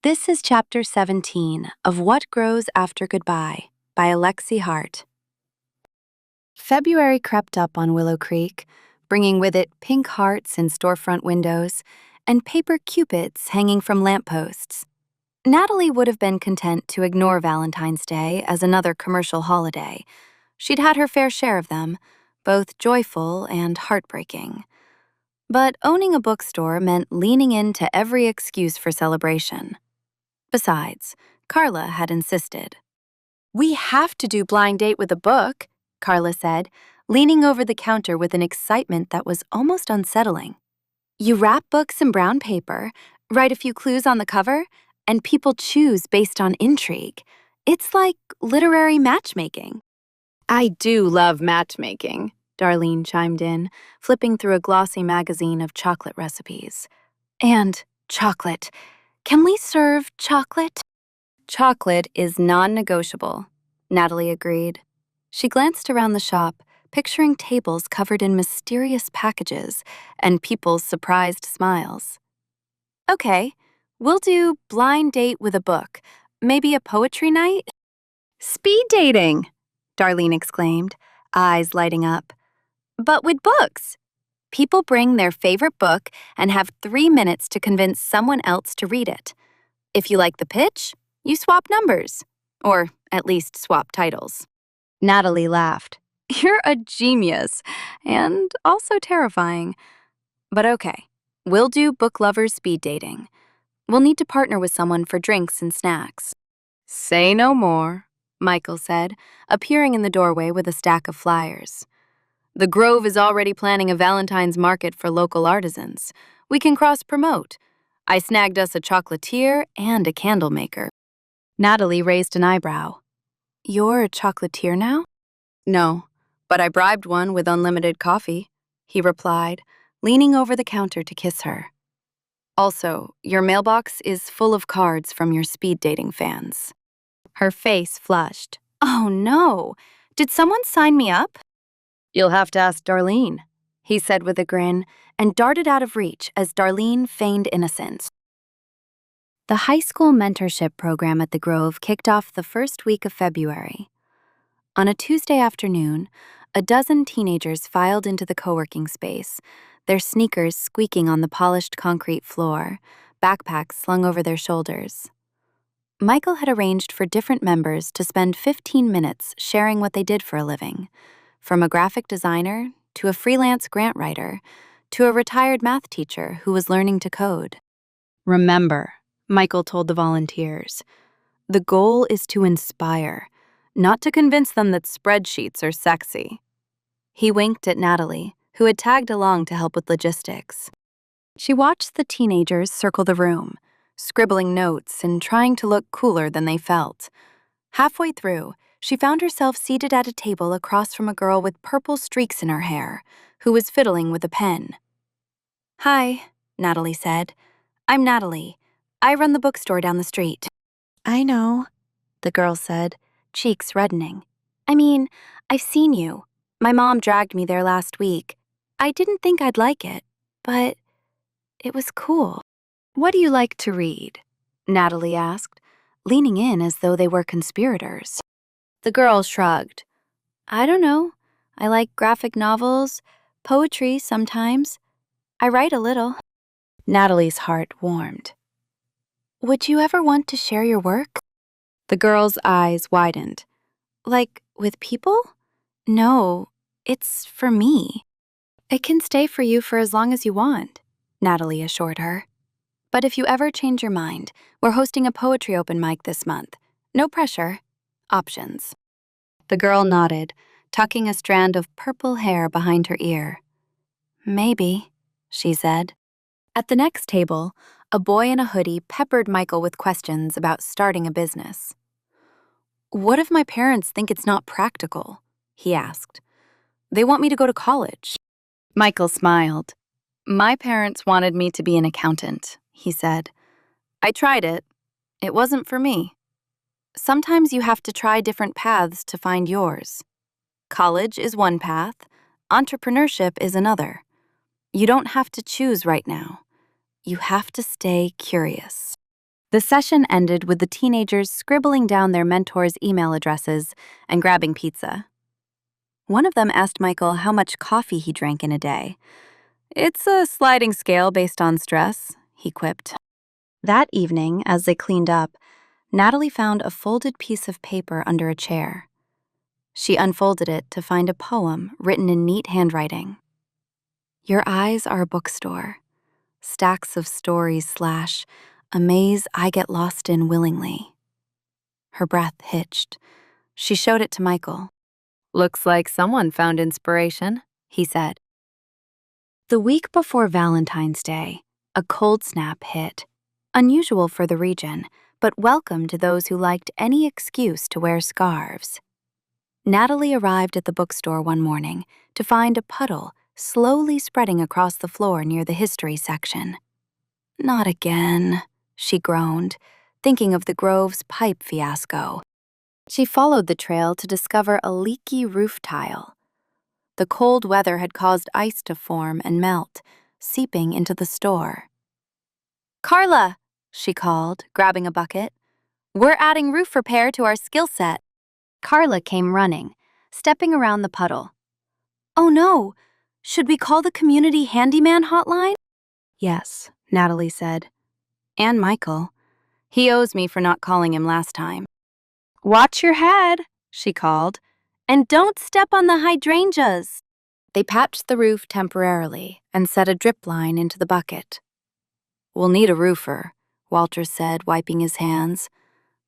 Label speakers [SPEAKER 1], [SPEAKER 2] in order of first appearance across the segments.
[SPEAKER 1] This is Chapter 17 of What Grows After Goodbye by Alexi Hart. February crept up on Willow Creek, bringing with it pink hearts in storefront windows and paper cupids hanging from lampposts. Natalie would have been content to ignore Valentine's Day as another commercial holiday. She'd had her fair share of them, both joyful and heartbreaking. But owning a bookstore meant leaning into every excuse for celebration. Besides, Carla had insisted. "We have to do blind date with a book," Carla said, leaning over the counter with an excitement that was almost unsettling. "You wrap books in brown paper, write a few clues on the cover, and people choose based on intrigue. It's like literary matchmaking." "I do love matchmaking," Darlene chimed in, flipping through a glossy magazine of chocolate recipes. "And chocolate. Can we serve chocolate?" "Chocolate is non-negotiable," Natalie agreed. She glanced around the shop, picturing tables covered in mysterious packages and people's surprised smiles. "Okay, we'll do blind date with a book. Maybe a poetry night?" "Speed dating!" Darlene exclaimed, eyes lighting up. "But with books! People bring their favorite book and have 3 minutes to convince someone else to read it. If you like the pitch, you swap numbers, or at least swap titles." Natalie laughed. "You're a genius, and also terrifying. But okay, we'll do book lovers speed dating. We'll need to partner with someone for drinks and snacks." "Say no more," Michael said, appearing in the doorway with a stack of flyers. "The Grove is already planning a Valentine's market for local artisans. We can cross-promote. I snagged us a chocolatier and a candle maker." Natalie raised an eyebrow. "You're a chocolatier now?" "No, but I bribed one with unlimited coffee," he replied, leaning over the counter to kiss her. "Also, your mailbox is full of cards from your speed dating fans." Her face flushed. "Oh no! Did someone sign me up?" "You'll have to ask Darlene," he said with a grin, and darted out of reach as Darlene feigned innocence. The high school mentorship program at the Grove kicked off the first week of February. On a Tuesday afternoon, a dozen teenagers filed into the co-working space, their sneakers squeaking on the polished concrete floor, backpacks slung over their shoulders. Michael had arranged for different members to spend 15 minutes sharing what they did for a living, from a graphic designer to a freelance grant writer to a retired math teacher who was learning to code. "Remember," Michael told the volunteers, "the goal is to inspire, not to convince them that spreadsheets are sexy." He winked at Natalie, who had tagged along to help with logistics. She watched the teenagers circle the room, scribbling notes and trying to look cooler than they felt. Halfway through, she found herself seated at a table across from a girl with purple streaks in her hair, who was fiddling with a pen. "Hi," Natalie said. "I'm Natalie. I run the bookstore down the street." "I know," the girl said, cheeks reddening. "I mean, I've seen you. My mom dragged me there last week. I didn't think I'd like it, but it was cool." "What do you like to read?" Natalie asked, leaning in as though they were conspirators. The girl shrugged. "I don't know. I like graphic novels, poetry sometimes. I write a little." Natalie's heart warmed. "Would you ever want to share your work?" The girl's eyes widened. "Like, with people? No, it's for me." "It can stay for you for as long as you want," Natalie assured her. "But if you ever change your mind, we're hosting a poetry open mic this month. No pressure. Options." The girl nodded, tucking a strand of purple hair behind her ear. "Maybe," she said. At the next table, a boy in a hoodie peppered Michael with questions about starting a business. "What if my parents think it's not practical?" he asked. "They want me to go to college." Michael smiled. "My parents wanted me to be an accountant," he said. "I tried it. It wasn't for me. Sometimes you have to try different paths to find yours. College is one path, entrepreneurship is another. You don't have to choose right now. You have to stay curious." The session ended with the teenagers scribbling down their mentors' email addresses and grabbing pizza. One of them asked Michael how much coffee he drank in a day. "It's a sliding scale based on stress," he quipped. That evening, as they cleaned up, Natalie found a folded piece of paper under a chair. She unfolded it to find a poem written in neat handwriting. "Your eyes are a bookstore. Stacks of stories slash a maze I get lost in willingly." Her breath hitched. She showed it to Michael. "Looks like someone found inspiration," he said. The week before Valentine's Day, a cold snap hit. Unusual for the region, but welcome to those who liked any excuse to wear scarves. Natalie arrived at the bookstore one morning to find a puddle slowly spreading across the floor near the history section. "Not again," she groaned, thinking of the Grove's pipe fiasco. She followed the trail to discover a leaky roof tile. The cold weather had caused ice to form and melt, seeping into the store. "Carla," she called, grabbing a bucket. "We're adding roof repair to our skill set." Carla came running, stepping around the puddle. "Oh no! Should we call the community handyman hotline?" "Yes," Natalie said. "And Michael. He owes me for not calling him last time." "Watch your head," she called. "And don't step on the hydrangeas." They patched the roof temporarily and set a drip line into the bucket. "We'll need a roofer," Walter said, wiping his hands.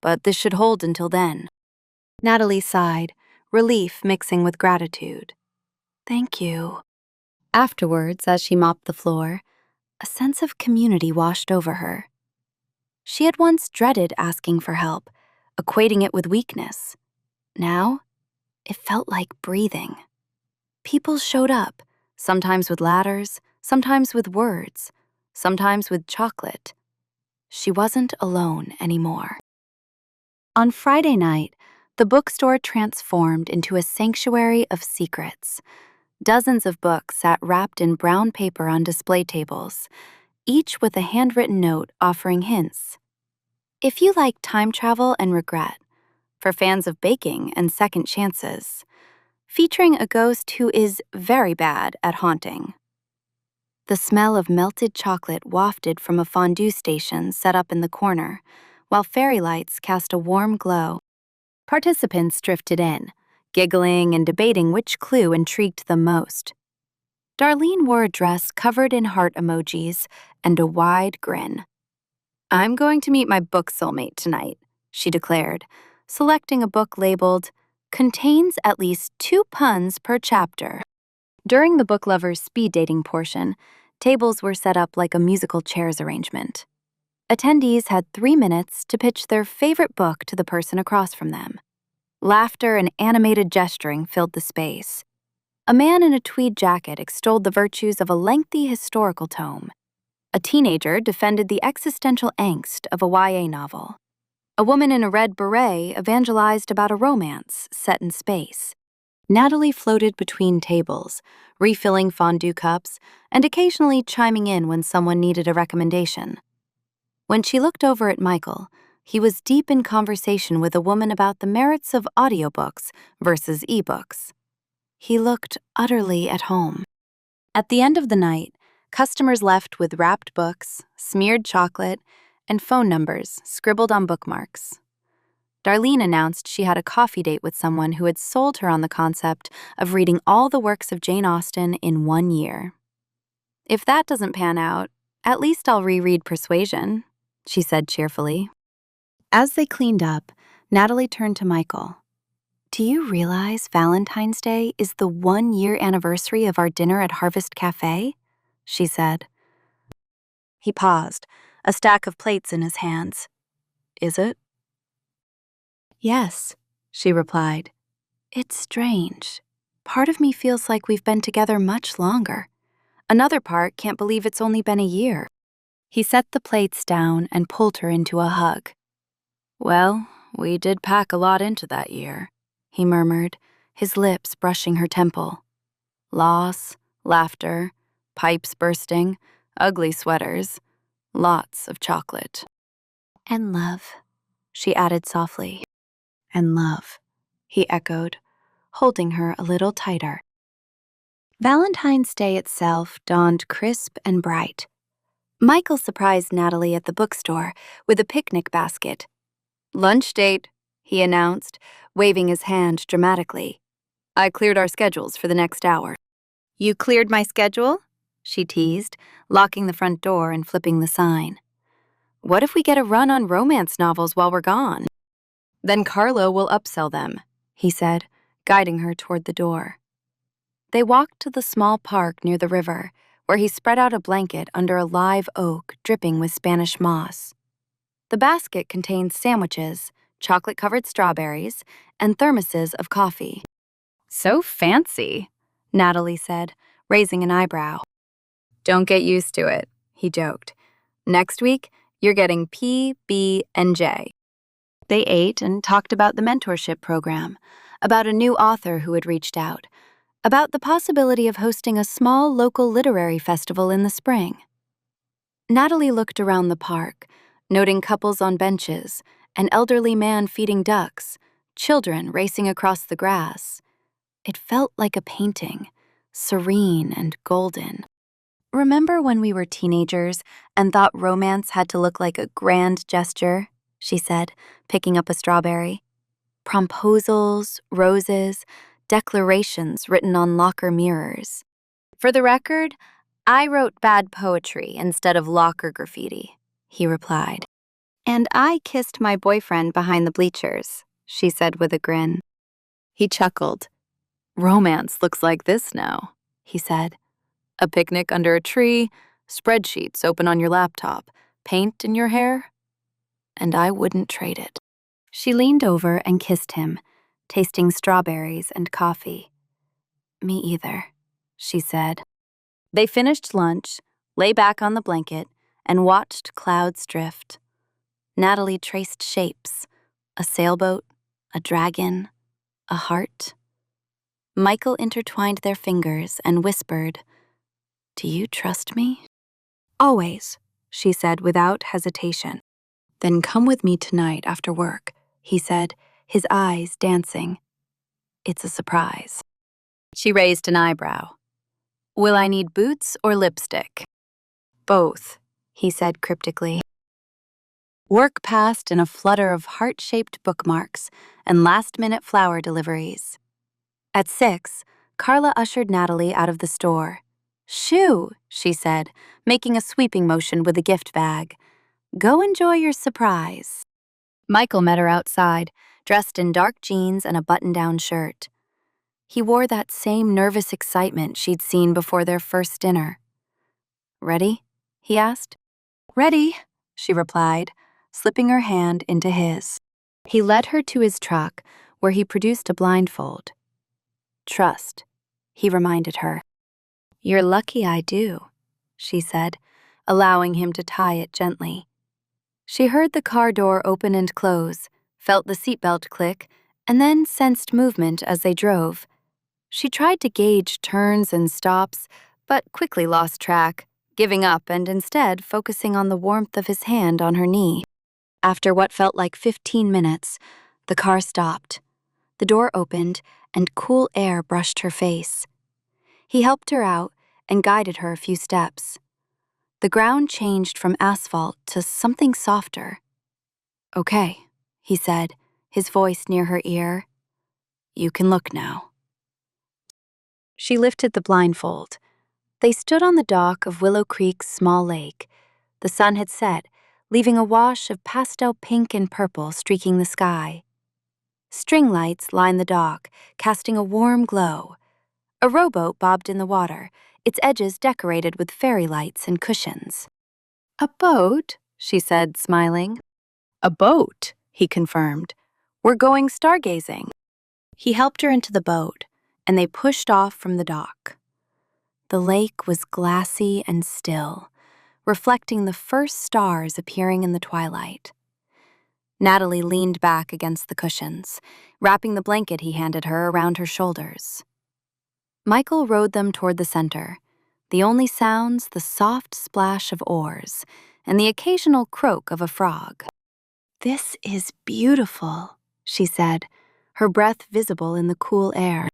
[SPEAKER 1] "But this should hold until then." Natalie sighed, relief mixing with gratitude. "Thank you." Afterwards, as she mopped the floor, a sense of community washed over her. She had once dreaded asking for help, equating it with weakness. Now, it felt like breathing. People showed up, sometimes with ladders, sometimes with words, sometimes with chocolate. She wasn't alone anymore. On Friday night, the bookstore transformed into a sanctuary of secrets. Dozens of books sat wrapped in brown paper on display tables, each with a handwritten note offering hints. If you like time travel and regret, for fans of baking and second chances, featuring a ghost who is very bad at haunting. The smell of melted chocolate wafted from a fondue station set up in the corner, while fairy lights cast a warm glow. Participants drifted in, giggling and debating which clue intrigued them most. Darlene wore a dress covered in heart emojis and a wide grin. "I'm going to meet my book soulmate tonight," she declared, selecting a book labeled, "Contains at least 2 puns per chapter." During the book lovers' speed dating portion, tables were set up like a musical chairs arrangement. Attendees had 3 minutes to pitch their favorite book to the person across from them. Laughter and animated gesturing filled the space. A man in a tweed jacket extolled the virtues of a lengthy historical tome. A teenager defended the existential angst of a YA novel. A woman in a red beret evangelized about a romance set in space. Natalie floated between tables, refilling fondue cups and occasionally chiming in when someone needed a recommendation. When she looked over at Michael, he was deep in conversation with a woman about the merits of audiobooks versus ebooks. He looked utterly at home. At the end of the night, customers left with wrapped books, smeared chocolate, and phone numbers scribbled on bookmarks. Darlene announced she had a coffee date with someone who had sold her on the concept of reading all the works of Jane Austen in 1 year. "If that doesn't pan out, at least I'll reread Persuasion," she said cheerfully. As they cleaned up, Natalie turned to Michael. "Do you realize Valentine's Day is the 1-year anniversary of our dinner at Harvest Cafe?" she said. He paused, a stack of plates in his hands. "Is it?" "Yes," she replied. "It's strange. Part of me feels like we've been together much longer. Another part can't believe it's only been a year." He set the plates down and pulled her into a hug. "Well, we did pack a lot into that year," he murmured, his lips brushing her temple. "Loss, laughter, pipes bursting, ugly sweaters, lots of chocolate." And love, she added softly. And love, he echoed, holding her a little tighter. Valentine's Day itself dawned crisp and bright. Michael surprised Natalie at the bookstore with a picnic basket. "Lunch date," he announced, waving his hand dramatically. "I cleared our schedules for the next hour." "You cleared my schedule?" she teased, locking the front door and flipping the sign. "What if we get a run on romance novels while we're gone?" "Then Carlo will upsell them," he said, guiding her toward the door. They walked to the small park near the river, where he spread out a blanket under a live oak dripping with Spanish moss. The basket contained sandwiches, chocolate-covered strawberries, and thermoses of coffee. "So fancy," Natalie said, raising an eyebrow. "Don't get used to it," he joked. "Next week, you're getting P, B, and J." They ate and talked about the mentorship program, about a new author who had reached out, about the possibility of hosting a small local literary festival in the spring. Natalie looked around the park, noting couples on benches, an elderly man feeding ducks, children racing across the grass. It felt like a painting, serene and golden. "Remember when we were teenagers and thought romance had to look like a grand gesture?" she said, picking up a strawberry. "Promposals, roses, declarations written on locker mirrors. For the record, I wrote bad poetry instead of locker graffiti," he replied. "And I kissed my boyfriend behind the bleachers," she said with a grin. He chuckled. "Romance looks like this now," he said. "A picnic under a tree, spreadsheets open on your laptop, paint in your hair. And I wouldn't trade it." She leaned over and kissed him, tasting strawberries and coffee. "Me either," she said. They finished lunch, lay back on the blanket, and watched clouds drift. Natalie traced shapes: a sailboat, a dragon, a heart. Michael intertwined their fingers and whispered, "Do you trust me?" "Always," she said without hesitation. "Then come with me tonight after work," he said, his eyes dancing. "It's a surprise." She raised an eyebrow. "Will I need boots or lipstick?" "Both," he said cryptically. Work passed in a flutter of heart-shaped bookmarks and last-minute flower deliveries. At 6, Carla ushered Natalie out of the store. "Shoo," she said, making a sweeping motion with the gift bag. "Go enjoy your surprise." Michael met her outside, dressed in dark jeans and a button-down shirt. He wore that same nervous excitement she'd seen before their first dinner. "Ready?" he asked. "Ready," she replied, slipping her hand into his. He led her to his truck, where he produced a blindfold. "Trust," he reminded her. "You're lucky I do," she said, allowing him to tie it gently. She heard the car door open and close, felt the seatbelt click, and then sensed movement as they drove. She tried to gauge turns and stops, but quickly lost track, giving up and instead focusing on the warmth of his hand on her knee. After what felt like 15 minutes, the car stopped. The door opened, and cool air brushed her face. He helped her out and guided her a few steps. The ground changed from asphalt to something softer. "Okay," he said, his voice near her ear. "You can look now." She lifted the blindfold. They stood on the dock of Willow Creek's small lake. The sun had set, leaving a wash of pastel pink and purple streaking the sky. String lights lined the dock, casting a warm glow. A rowboat bobbed in the water, its edges decorated with fairy lights and cushions. "A boat?" she said, smiling. "A boat," he confirmed. "We're going stargazing." He helped her into the boat, and they pushed off from the dock. The lake was glassy and still, reflecting the first stars appearing in the twilight. Natalie leaned back against the cushions, wrapping the blanket he handed her around her shoulders. Michael rowed them toward the center, the only sounds the soft splash of oars and the occasional croak of a frog. "This is beautiful," she said, her breath visible in the cool air.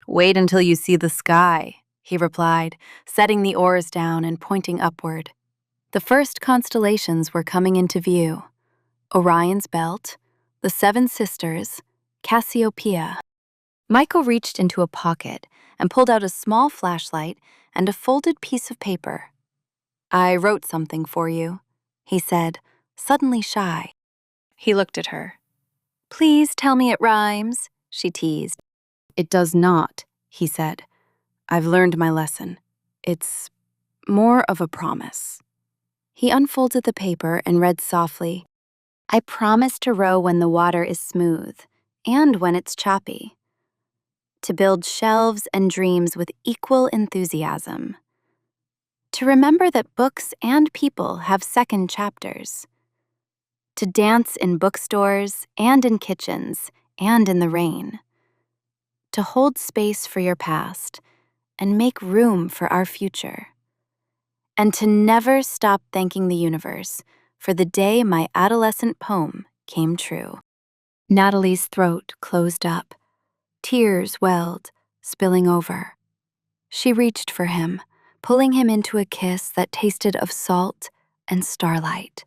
[SPEAKER 1] "Wait until you see the sky," he replied, setting the oars down and pointing upward. The first constellations were coming into view: Orion's Belt, the Seven Sisters, Cassiopeia. Michael reached into a pocket and pulled out a small flashlight and a folded piece of paper. "I wrote something for you," he said, suddenly shy. He looked at her. "Please tell me it rhymes," she teased. "It does not," he said. "I've learned my lesson. It's more of a promise." He unfolded the paper and read softly, "I promise to row when the water is smooth and when it's choppy. To build shelves and dreams with equal enthusiasm. To remember that books and people have second chapters. To dance in bookstores and in kitchens and in the rain. To hold space for your past and make room for our future. And to never stop thanking the universe for the day my adolescent poem came true." Natalie's throat closed up. Tears welled, spilling over. She reached for him, pulling him into a kiss that tasted of salt and starlight.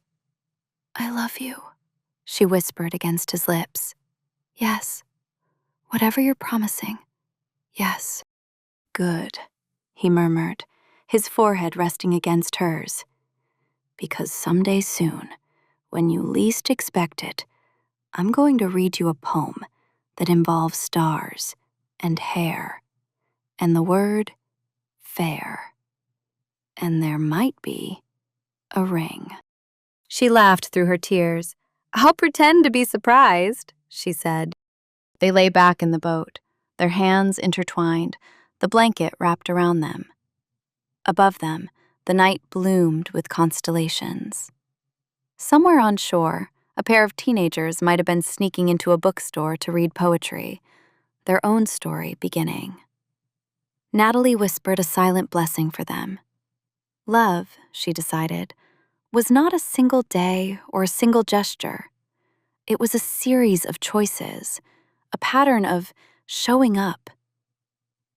[SPEAKER 1] "I love you," she whispered against his lips. "Yes, whatever you're promising, yes." "Good," he murmured, his forehead resting against hers. "Because someday soon, when you least expect it, I'm going to read you a poem that involves stars and hair and the word fair. And there might be a ring." She laughed through her tears. "I'll pretend to be surprised," she said. They lay back in the boat, their hands intertwined, the blanket wrapped around them. Above them, the night bloomed with constellations. Somewhere on shore, a pair of teenagers might have been sneaking into a bookstore to read poetry, their own story beginning. Natalie whispered a silent blessing for them. Love, she decided, was not a single day or a single gesture. It was a series of choices, a pattern of showing up.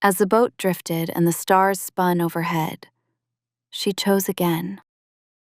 [SPEAKER 1] As the boat drifted and the stars spun overhead, she chose again.